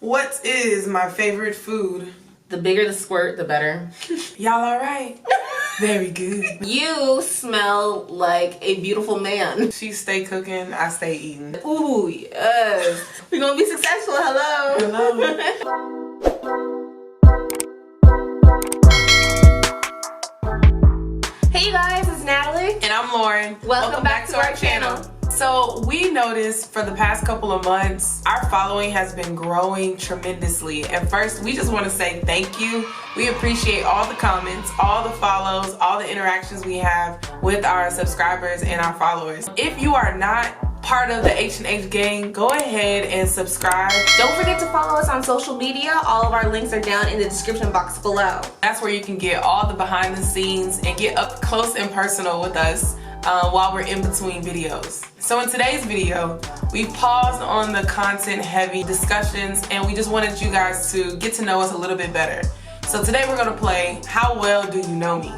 What is my favorite food? The bigger the squirt, the better. Y'all alright? Very good. You smell like a beautiful man. She stay cooking, I stay eating. Ooh, yes. We're gonna be successful. Hello. Hello. Hey you guys, it's Natalie. And I'm Lauren. Welcome back to our channel. So we noticed for the past couple of months, our following has been growing tremendously. And first, we just want to say thank you. We appreciate all the comments, all the follows, all the interactions we have with our subscribers and our followers. If you are not part of the H&H gang, go ahead and subscribe. Don't forget to follow us on social media. All of our links are down in the description box below. That's where you can get all the behind the scenes and get up close and personal with us while we're in between videos. So in today's video, we paused on the content heavy discussions and we just wanted you guys to get to know us a little bit better. So today we're gonna play How Well Do You Know Me?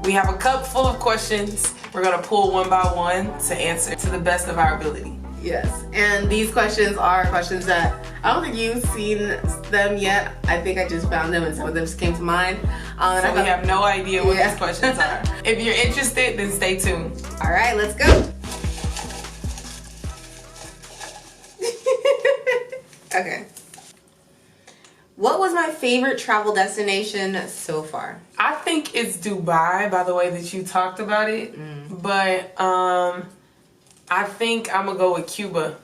We have a cup full of questions. We're gonna pull one by one to answer to the best of our ability. Yes, and these questions are questions that I don't think you've seen them yet. I think I just found them and some of them just came to mind. So we have no idea what these questions are. If you're interested, then stay tuned. All right, let's go. Okay. What was my favorite travel destination so far? I think it's Dubai, by the way that you talked about it. But I think I'm gonna go with Cuba.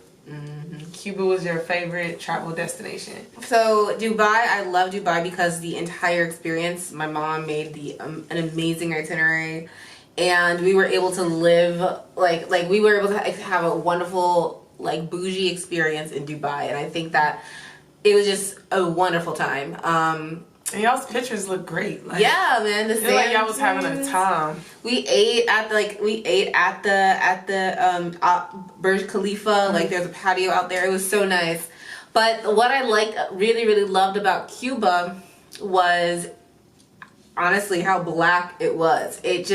Cuba was your favorite travel destination. So Dubai, I love Dubai because the entire experience, my mom made an amazing itinerary, and we were able to live like we were able to have a wonderful bougie experience in Dubai, and I think that it was just a wonderful time. And y'all's pictures look great. Yeah, man, the feel like y'all was having a time. We ate at the Burj Khalifa. Like there's a patio out there. It was so nice. But what I really loved about Cuba was honestly how black it was. It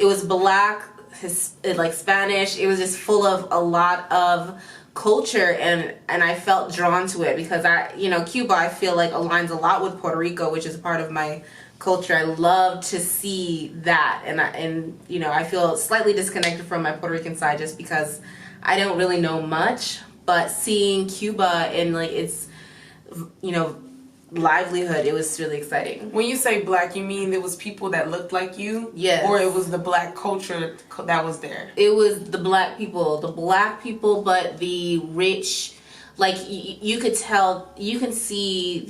was black, Spanish. It was just full of a lot of culture, and I felt drawn to it because Cuba, I feel like aligns a lot with Puerto Rico, which is part of my culture. I love to see that, and I feel slightly disconnected from my Puerto Rican side just because I don't really know much, but seeing Cuba and its livelihood, it was really exciting. When you say black, you mean there was people that looked like you? Yes. Or it was the black culture that was there? It was the black people, but the rich, you could tell, you can see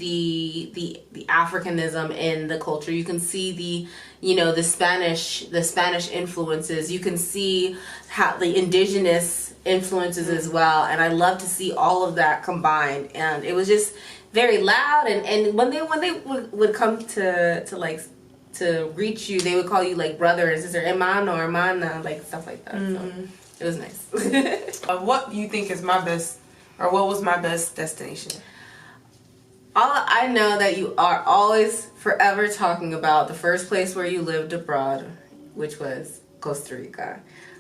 the Africanism in the culture. You can see the Spanish influences. You can see how the indigenous influences as well. And I love to see all of that combined. And it was just very loud, and when they would come to reach you, they would call you brother and sister, hermano, hermana, stuff like that. So it was nice. What do you think is my best, or what was my best destination? I know that you are always forever talking about the first place where you lived abroad, which was Costa Rica.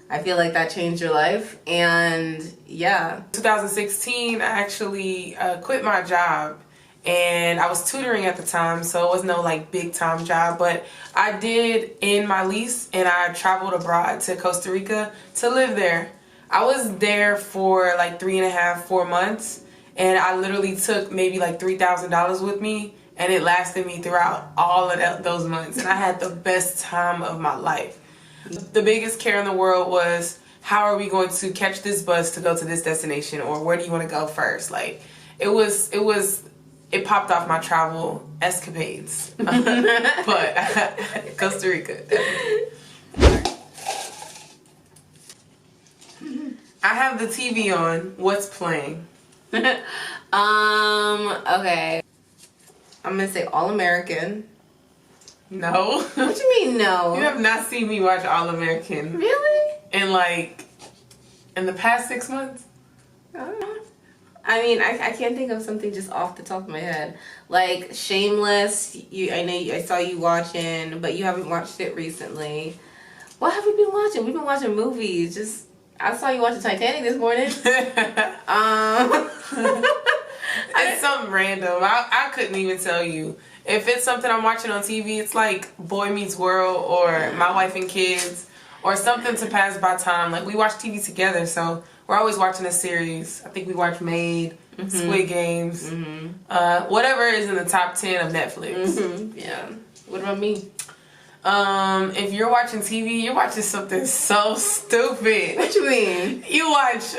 I feel like that changed your life, and yeah. 2016, I actually quit my job, and I was tutoring at the time, so it was no big time job, but I did end my lease and I traveled abroad to Costa Rica to live there. I was there for 3.5, 4 months, and I literally took maybe $3,000 with me, and it lasted me throughout all of those months, and I had the best time of my life. The biggest care in the world was, how are we going to catch this bus to go to this destination, or where do you want to go first? It popped off my travel escapades. But Costa Rica, definitely. I have the TV on. What's playing? Okay. I'm gonna say All American. No. What you mean no? You have not seen me watch All American. Really? In the past 6 months? I mean, I can't think of something just off the top of my head. Shameless, I saw you watching, but you haven't watched it recently. What have we been watching? We've been watching movies. I saw you watching Titanic this morning. It's something random. I couldn't even tell you. If it's something I'm watching on TV, it's like Boy Meets World or My Wife and Kids or something to pass by time. Like, we watch TV together, so we're always watching a series. I think we watch Maid, Squid Games, whatever is in the top 10 of Netflix. Yeah. What about me? If you're watching TV, you're watching something so stupid. What you mean? You watch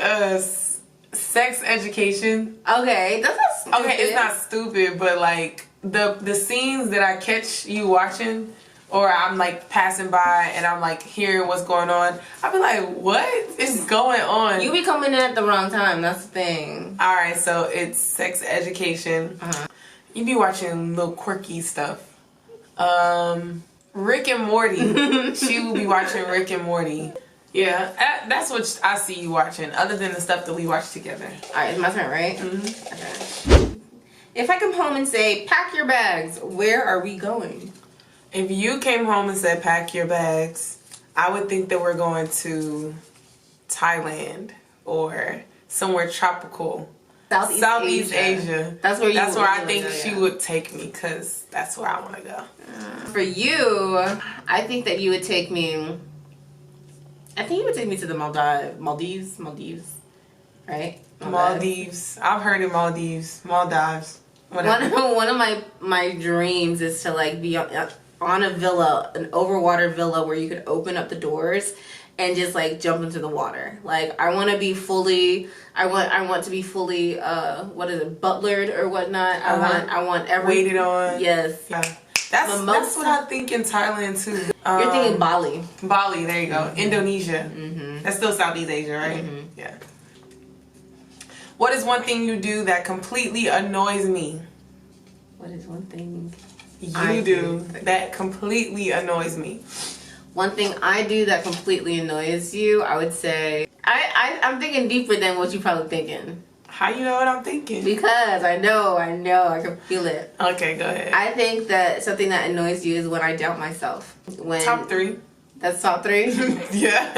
Sex Education. Okay, that's not stupid. Okay, it's not stupid, but like the scenes that I catch you watching, or I'm like passing by and I'm like hearing what's going on, I'll be like, what is going on? You be coming in at the wrong time, that's the thing. Alright, so it's Sex Education. You be watching little quirky stuff. Rick and Morty. She will be watching Rick and Morty. Yeah, that's what I see you watching, other than the stuff that we watch together. Alright, it's my turn, right? Okay. If I come home and say, pack your bags, where are we going? If you came home and said, pack your bags, I would think that we're going to Thailand or somewhere tropical. Southeast Asia. That's where I think she would take me, because that's where I want to go. For you, I think that you would take me... I think you would take me to the Maldives, right? Maldives. I've heard of Maldives. Maldives. Whatever. One of my dreams is to like be on a villa, an overwater villa where you could open up the doors and just like jump into the water. Like I want to be fully, I want to be fully, what is it, butlered or whatnot. I want every waited on. Yes. Yeah. That's what I think in Thailand too. You're thinking Bali. Bali, there you go. Indonesia. That's still Southeast Asia, right? Yeah. What is one thing you do that completely annoys me? What is one thing you do that completely annoys me? One thing I do that completely annoys you, I would say, I'm thinking deeper than what you're probably thinking. How you know what I'm thinking? Because I know, I can feel it. Okay, go ahead. I think that something that annoys you is when I doubt myself. Top 3. That's top 3? Yeah.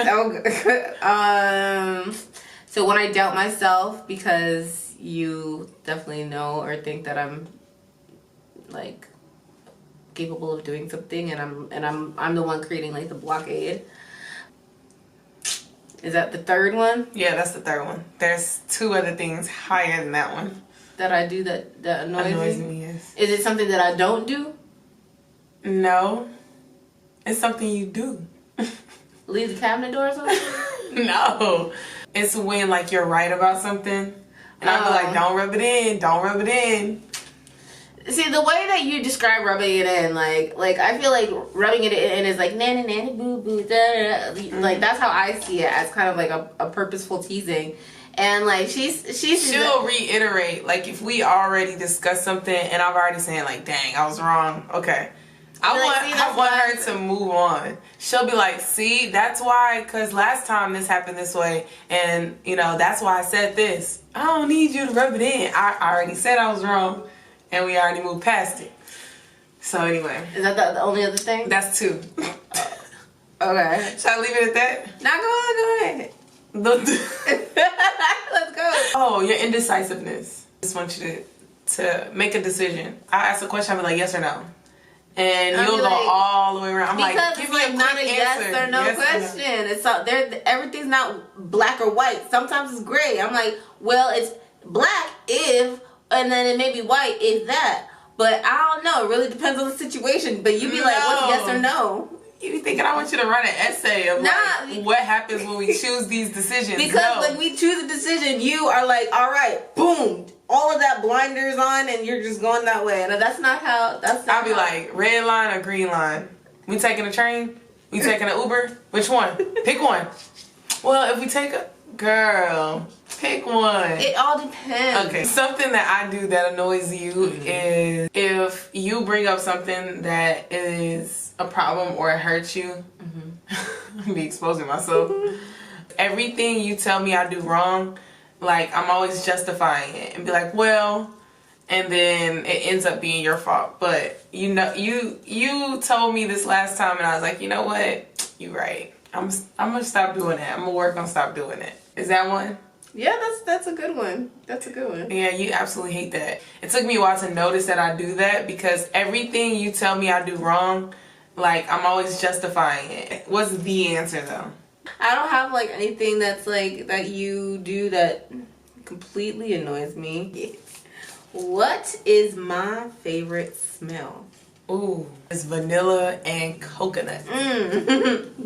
So when I doubt myself because you definitely know or think that I'm like capable of doing something and I'm the one creating like the blockade. Is that the third one? Yeah, that's the third one. There's 2 other things higher than that one. That I do that annoys me, yes. Is it something that I don't do? No. It's something you do. Leave the cabinet doors open? No. It's when like you're right about something. And I'll be like, don't rub it in. Don't rub it in. See, the way that you describe rubbing it in, like I feel like rubbing it in is like nanny nanny boo boo da, da. Like that's how I see it, as kind of like a purposeful teasing. And like she'll reiterate, like if we already discussed something and I've already saying like, dang, I was wrong. Okay. I want her to move on. She'll be like, see, that's why, because last time this happened this way, and you know, that's why I said this. I don't need you to rub it in. I already said I was wrong. And we already moved past it. So anyway. Is that the only other thing? That's 2. Okay. Should I leave it at that? Now go ahead. Let's go. Oh, your indecisiveness. I just want you to make a decision. I ask a question, I'll be like, yes or no. And you'll go all the way around. I'm like, give me a not a yes or no question. It's all, everything's not black or white. Sometimes it's gray. I'm like, well, it's black if... and then it may be white if that. But I don't know. It really depends on the situation. But you be like, what's yes or no? You be thinking I want you to write an essay of like, what happens when we choose these decisions. Because when we choose a decision, you are like, all right, boom. All of that blinders on and you're just going that way. And that's not how... I'll be like, red line or green line? We taking a train? We taking an Uber? Which one? Pick one. Well, if we take a... Girl, pick one. It all depends. Okay. Something that I do that annoys you is if you bring up something that is a problem or it hurts you. I'm be exposing myself. Everything you tell me I do wrong, like I'm always justifying it and be like, well, and then it ends up being your fault. But you know, you told me this last time and I was like, you know what? You're right. I'm gonna stop doing that. I'm gonna work on stop doing it. Is that one? Yeah, that's a good one. That's a good one. Yeah, you absolutely hate that. It took me a while to notice that I do that because everything you tell me I do wrong, like, I'm always justifying it. What's the answer, though? I don't have like anything that's like that you do that completely annoys me. What is my favorite smell? Ooh, it's vanilla and coconut.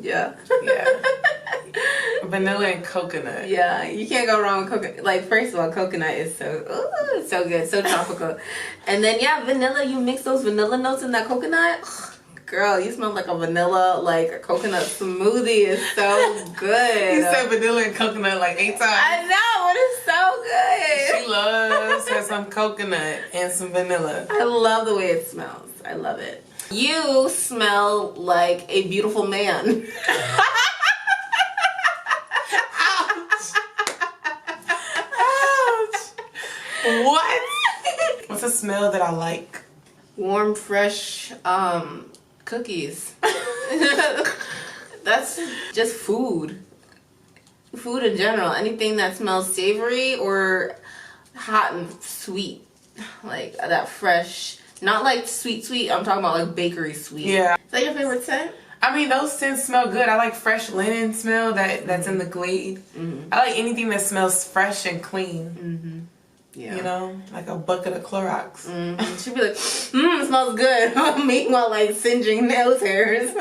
Yeah. Yeah. Vanilla and coconut. Yeah, you can't go wrong with coconut. Like, first of all, coconut is it's so good, so tropical. And then, yeah, vanilla, you mix those vanilla notes in that coconut. Girl, you smell like a vanilla, like a coconut smoothie. Is so good. You said vanilla and coconut like 8 times. I know, but it's so good. She loves her some coconut and some vanilla. I love the way it smells. I love it. You smell like a beautiful man. What? What's a smell that I like? Warm, fresh cookies. That's just food. Food in general. Anything that smells savory or hot and sweet. Like that fresh. Not like sweet. I'm talking about like bakery sweet. Yeah. Is that your favorite scent? I mean, those scents smell good. I like fresh linen smell that's in the Glade. Mm-hmm. I like anything that smells fresh and clean. Mm-hmm. Yeah. You know, like a bucket of Clorox. Mm-hmm. She'd be like, it smells good. Meanwhile, like singeing nose hairs.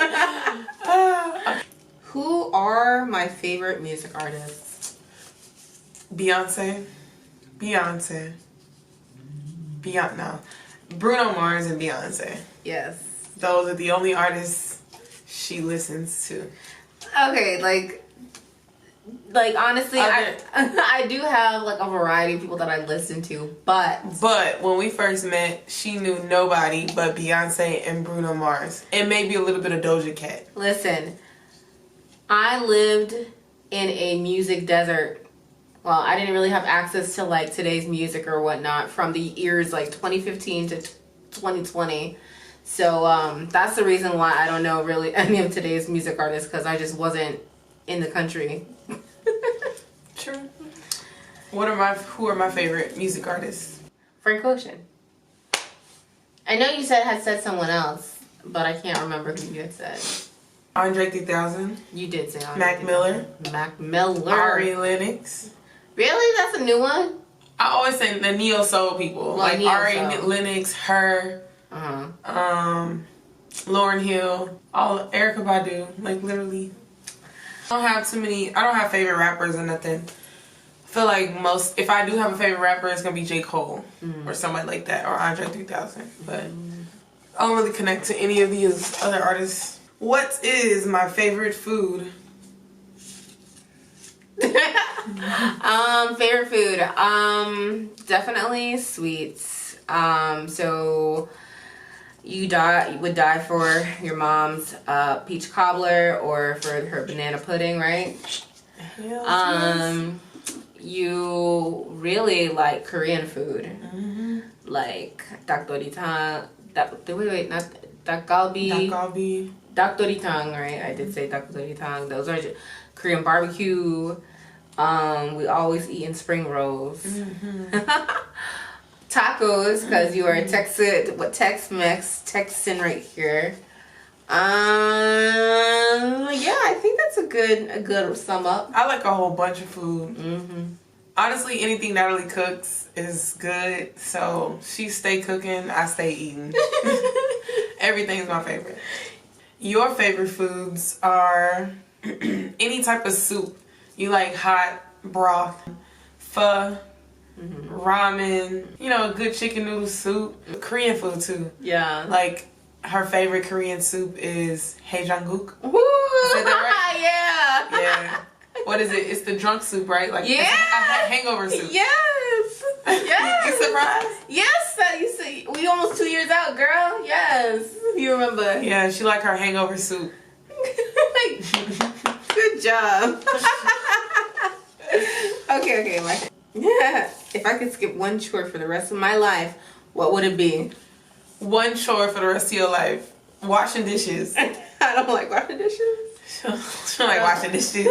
Who are my favorite music artists? Beyonce. No. Bruno Mars and Beyonce. Yes. Those are the only artists she listens to. Okay, like honestly, I do have like a variety of people that I listen to, but when we first met, she knew nobody but Beyonce and Bruno Mars, and maybe a little bit of Doja Cat. Listen, I lived in a music desert. Well, I didn't really have access to like today's music or whatnot from the years like 2015 to 2020. So that's the reason why I don't know really any of today's music artists, because I just wasn't in the country. True. Who are my favorite music artists? Frank Ocean. I know you had said someone else, but I can't remember who you had said. Andre 3000. You did say Andre. Mac Miller. Mac Miller. Ari Lennox. Really? That's a new one? I always say the neo soul people, like Ari Lennox, her, Lauryn Hill, all Erykah Badu, like literally. I don't have favorite rappers or nothing. I feel like if I do have a favorite rapper, it's gonna be J. Cole or somebody like that, or Andre 3000. But I don't really connect to any of these other artists. What is my favorite food? Favorite food. Definitely sweets. So you would die for your mom's peach cobbler or for her banana pudding, right? You really like Korean food, like dakdoritang. Not dakgalbi. Dakdoritang, right? I did say dakdoritang. Those are Korean barbecue. We always eat in spring rolls. Tacos, because you are Tex-Mex, Texan right here. Yeah, I think that's a good sum up. I like a whole bunch of food. Honestly, anything Natalie cooks is good. So she stay cooking, I stay eating. Everything's my favorite. Your favorite foods are any type of soup. You like hot broth, pho, ramen, a good chicken noodle soup. Korean food too. Yeah. Like her favorite Korean soup is haejanguk. Woo! Said that right? Yeah. Yeah. What is it? It's the drunk soup, right? Like yeah. a hangover soup. Yes. Yes. You surprised? Yes. You see, we almost 2 years out, girl. Yes. You remember? Yeah, she like her hangover soup. Good job. Okay. Yeah. If I could skip one chore for the rest of my life, what would it be? One chore for the rest of your life. Washing dishes. I don't like washing dishes. She don't like washing dishes. She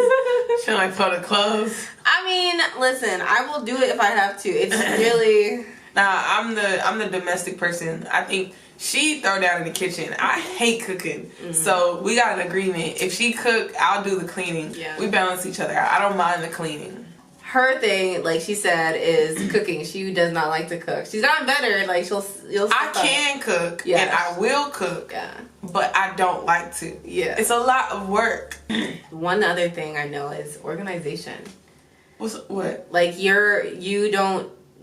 don't like folding clothes. I mean, listen, I will do it if I have to. It's really... Nah, I'm the domestic person. I think she throw down in the kitchen. I hate cooking. So we got an agreement. If she cook, I'll do the cleaning. Yeah. We balance each other out. I don't mind the cleaning. Her thing, like she said, is cooking. She does not like to cook. She's gotten better. Like I can cook, and I will cook, but I don't like to. Yeah, it's a lot of work. One other thing I know is organization. What? Like you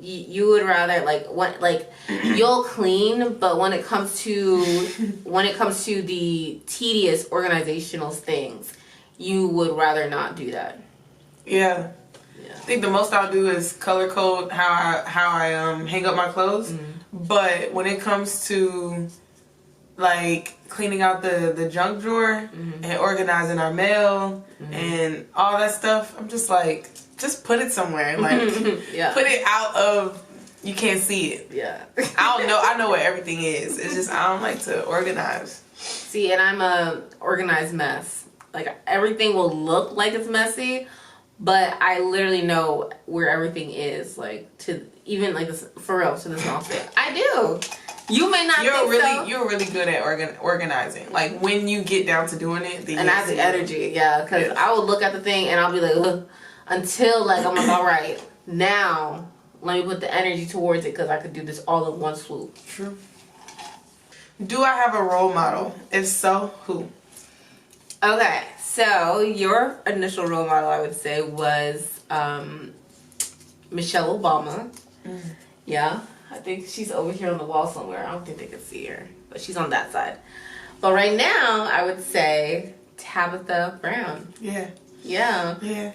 would rather you'll clean, but when it comes to the tedious organizational things, you would rather not do that. Yeah. I think the most I'll do is color code how I hang up my clothes. But when it comes to like cleaning out the junk drawer and organizing our mail and all that stuff, I'm just like, just put it somewhere. Like put it out of, you can't see it. Yeah. I know what everything is. It's just I don't like to organize. See, and I'm a organized mess. Like everything will look like it's messy, but I literally know where everything is, like to even like this, for real, to the small thing. I do. You may not. You're really good at organizing. Like when you get down to doing it, and I have the energy. Yeah, because I will look at the thing and I'll be like, ugh, until like I'm like, all right, now let me put the energy towards it because I could do this all in one swoop. True. Do I have a role model? If so, who? Okay. So your initial role model, I would say, was Michelle Obama. Yeah, I think she's over here on the wall somewhere. I don't think they can see her, but she's on that side. But right now, I would say Tabitha Brown. Yeah.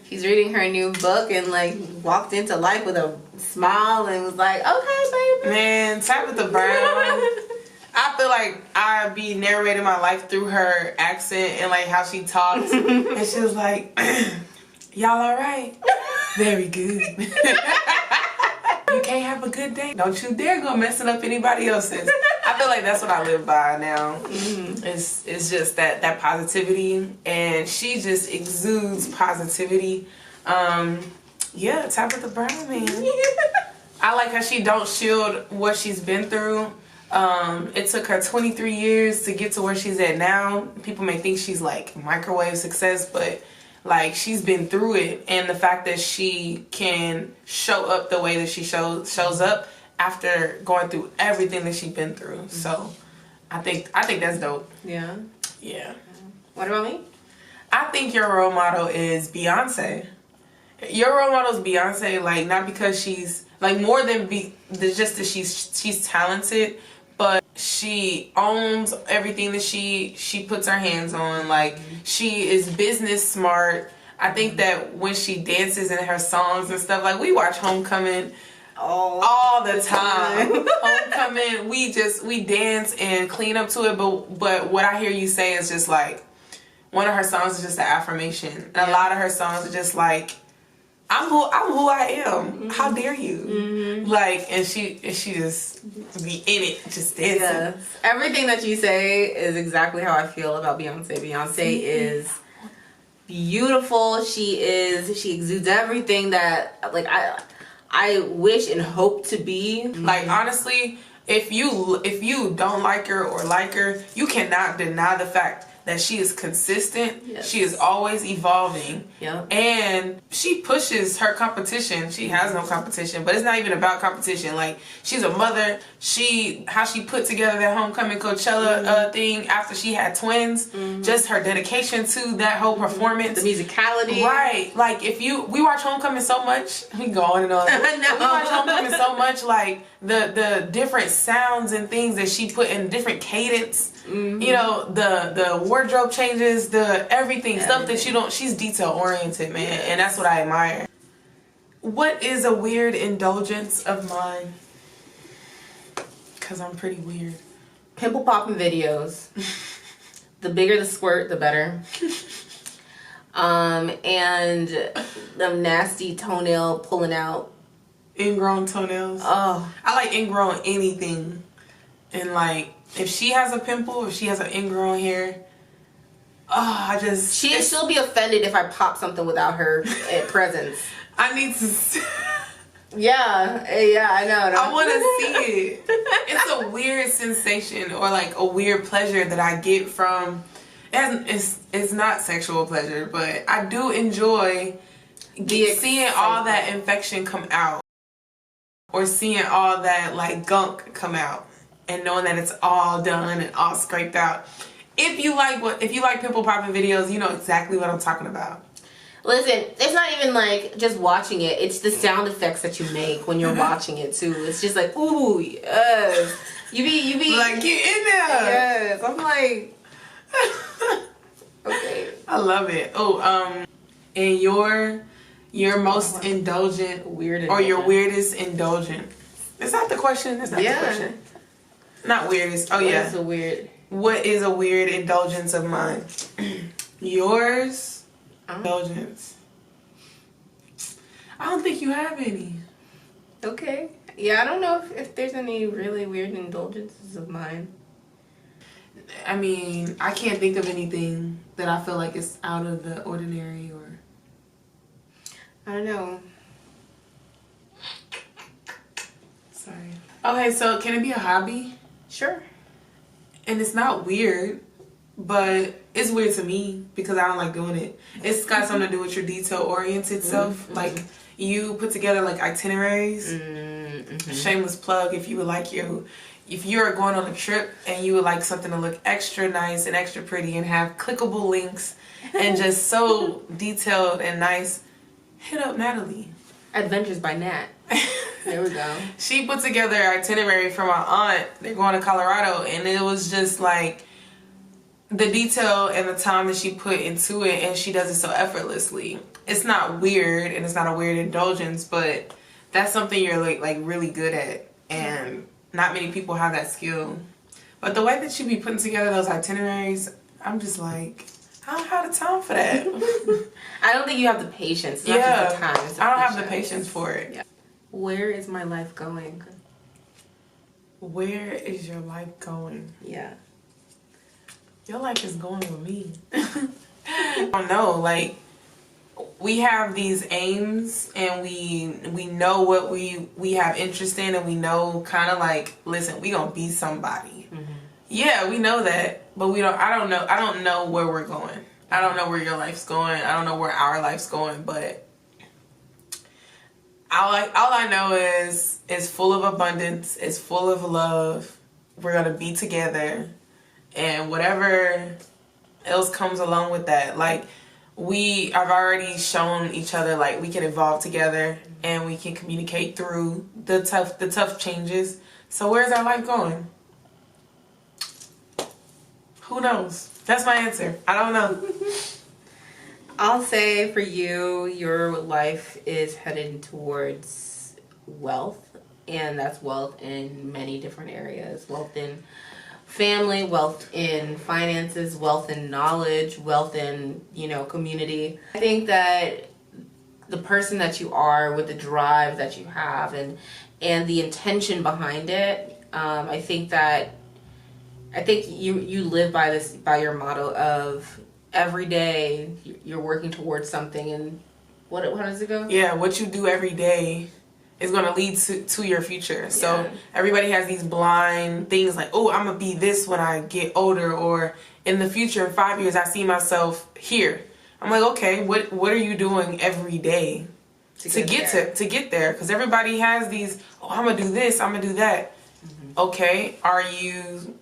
She's reading her new book and like walked into life with a smile and was like, "Okay, baby." Man, Tabitha Brown. I feel like I be narrating my life through her accent and like how she talks. And she was like, "Y'all all right? Very good. You can't have a good day. Don't you dare go messing up anybody else's." I feel like that's what I live by now. It's just that positivity, and she just exudes positivity. Yeah, Tabitha Brown, man. I like how she don't shield what she's been through. It took her 23 years to get to where she's at now. People may think she's like microwave success, but like she's been through it, and the fact that she can show up the way that she shows up after going through everything that she's been through. So I think that's dope. Yeah. What about me? I think your role model is Beyonce. Your role model is Beyonce, like not because she's like more than just that she's talented, but she owns everything that she puts her hands on. Like she is business smart. I think that when she dances in her songs and stuff, like we watch Homecoming all the time. Homecoming, we dance and clean up to it. But what I hear you say is just like one of her songs is just an affirmation, and a lot of her songs are just like, I'm who I am. How dare you? Like, and she just be in it, just dancing. Yes. Everything that you say is exactly how I feel about Beyonce. Beyonce is beautiful. She exudes everything that like I wish and hope to be. Like honestly, if you don't like her or like her, you cannot deny the fact that she is consistent. Yes. She is always evolving. Yep. And she pushes her competition. She has no competition, but it's not even about competition. Like she's a mother. How she put together that Homecoming Coachella thing after she had twins. Just her dedication to that whole performance. The musicality. Right. Like we watch Homecoming so much. We go on and on. We watch Homecoming so much. Like the different sounds and things that she put in different cadence. You know, the wardrobe changes, everything, stuff that she's detail oriented, man. And that's what I admire. What is a weird indulgence of mine? Because I'm pretty weird. Pimple popping videos. The bigger the squirt, the better. And the nasty toenail pulling out. Ingrown toenails. Oh. I like ingrown anything. And like, if she has a pimple, if she has an ingrown hair, I just She'll be offended if I pop something without her presence. I need to. Yeah, I know. I want to see it. It's a weird sensation or like a weird pleasure that I get from. It's not sexual pleasure, but I do enjoy seeing all that infection come out, or seeing all that like gunk come out, and knowing that it's all done and all scraped out. If you like pimple popping videos, you know exactly what I'm talking about. Listen, it's not even like just watching it. It's the sound effects that you make when you're watching it too. It's just like, ooh, yes. You be like, get in there. Yes. I'm like, okay. I love it. Oh, and your most indulgent or your weirdest indulgent. Is that the question? Is that the question? Not weirdest. Oh, yeah. What is a weird indulgence of mine? Yours? Indulgence. I don't think you have any. Okay. Yeah, I don't know if there's any really weird indulgences of mine. I mean, I can't think of anything that I feel like is out of the ordinary or... I don't know. Sorry. Okay, so can it be a hobby? Sure. And it's not weird, but it's weird to me because I don't like doing it. It's got something to do with your detail-oriented self. Mm-hmm. Like, you put together, like, itineraries. Mm-hmm. Shameless plug, if you're going on a trip and you would like something to look extra nice and extra pretty and have clickable links and just so detailed and nice, hit up Natalie. Adventures by Nat. There we go. She put together an itinerary for my aunt. They're going to Colorado, and it was just like the detail and the time that she put into it, and she does it so effortlessly. It's not weird, and it's not a weird indulgence, but that's something you're like really good at, and not many people have that skill. But the way that you be putting together those itineraries, I'm just like, I don't have the time for that. I don't think you have the patience. It's not just the time. It's I don't have the patience for it. Yeah. Where is my life going? Where is your life going? Yeah. Your life is going with me. I don't know, like, we have these aims and we know what we have interest in, and we know kind of like, listen, we gonna be somebody. Mm-hmm. Yeah, we know that, but I don't know where we're going. I don't know where your life's going. I don't know where our life's going, but all I know is it's full of abundance, it's full of love. We're gonna be together, and whatever else comes along with that, like, I've already shown each other like we can evolve together and we can communicate through the tough changes. So where's our life going? Who knows? That's my answer. I don't know. I'll say for you, your life is headed towards wealth, and that's wealth in many different areas. Wealth in family, wealth in finances, wealth in knowledge, wealth in, community. I think that the person that you are, with the drive that you have and the intention behind it, I think you live by your motto of every day you're working towards something, and how does it go? Yeah, what you do every day is going to lead to your future. So everybody has these blind things like, oh, I'm going to be this when I get older, or in the future, in 5 years, I see myself here. I'm like, okay, what are you doing every day to get there? Because everybody has these, oh, I'm going to do this, I'm going to do that. Mm-hmm. Okay, are you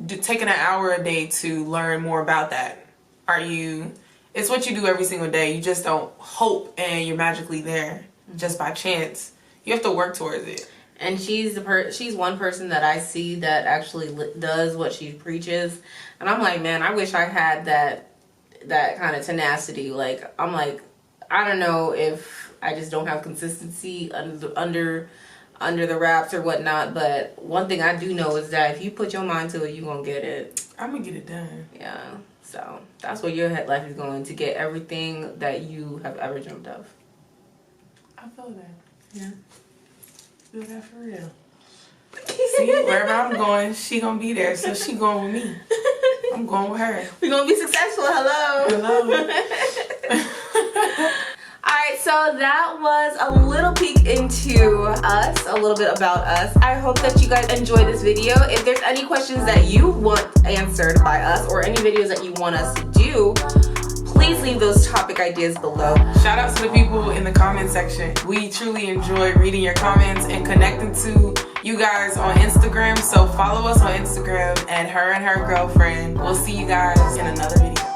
taking an hour a day to learn more about that? It's what you do every single day. You just don't hope and you're magically there just by chance. You have to work towards it. And she's one person that I see that actually does what she preaches, and I'm like, man, I wish I had that kind of tenacity. Like, I'm like, I don't know if I just don't have consistency under the wraps or whatnot, but one thing I do know is that if you put your mind to it, you're gonna get it. I'm gonna get it done. Yeah. So that's where your life is going, to get everything that you have ever dreamt of. I feel that. Yeah. Do that for real. See, wherever I'm going, she gonna be there, so she going with me. I'm going with her. We're gonna be successful. Hello. Alright, so that was a little peek into us, a little bit about us. I hope that you guys enjoyed this video. If there's any questions that you want answered by us or any videos that you want us to do, please leave those topic ideas below. Shout out to the people in the comment section. We truly enjoy reading your comments and connecting to you guys on Instagram. So follow us on Instagram at her and her girlfriend. We'll see you guys in another video.